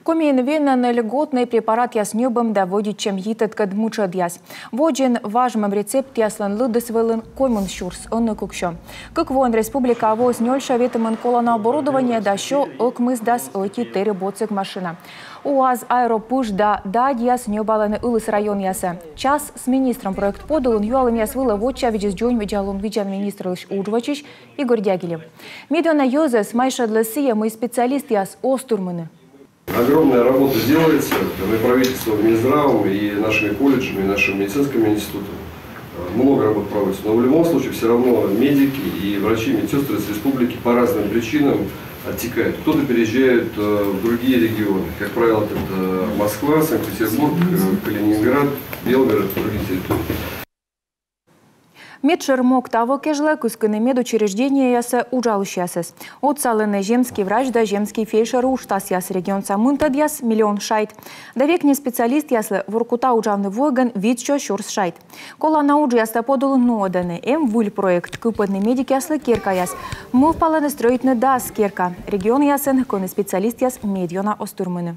Комин венен льготный препарат яснёбым доводит чем йитет кад мучад яс. Воджен важным рецепт яслан лыдысвелын комин щурс онны кукшо. Как вон республика воз нёльша ветымын колона оборудование да шо окмыз дас оки тери боцик машина. УАЗ аэропуш да яс нёбаланы улыс район ясы. Час с министром проект подалын юалым ясвыла воча виджес джон виджалун виджан министрлыш Уджвачич Игорь Дягилев. Медиана Йозес майша для сия мы специалист яс остурманы. Огромная работа делается и правительством, Минздравом, и нашими колледжами, и нашим медицинским институтом. Много работ проводится. Но в любом случае все равно медики и врачи, медсестры из республики по разным причинам оттекают. Кто-то переезжает в другие регионы. Как правило, это Москва, Санкт-Петербург, Калининград, Белгород и другие территории. Медшермок того кежла кусканы медучреждения ясы ужалыш От салыны земский врач да земский фельдшер уштас яс регион самынтад яс миллион шайт. Да векне специалист ясы воркута ужавны войган витчо шурс шайт. Кола науджи яста подулы ноданы. Вуль проект купадны медик яслы керка яс. Мы впаланы строить на дас керка. Регион ясын коны специалист яс медиона остурмыны.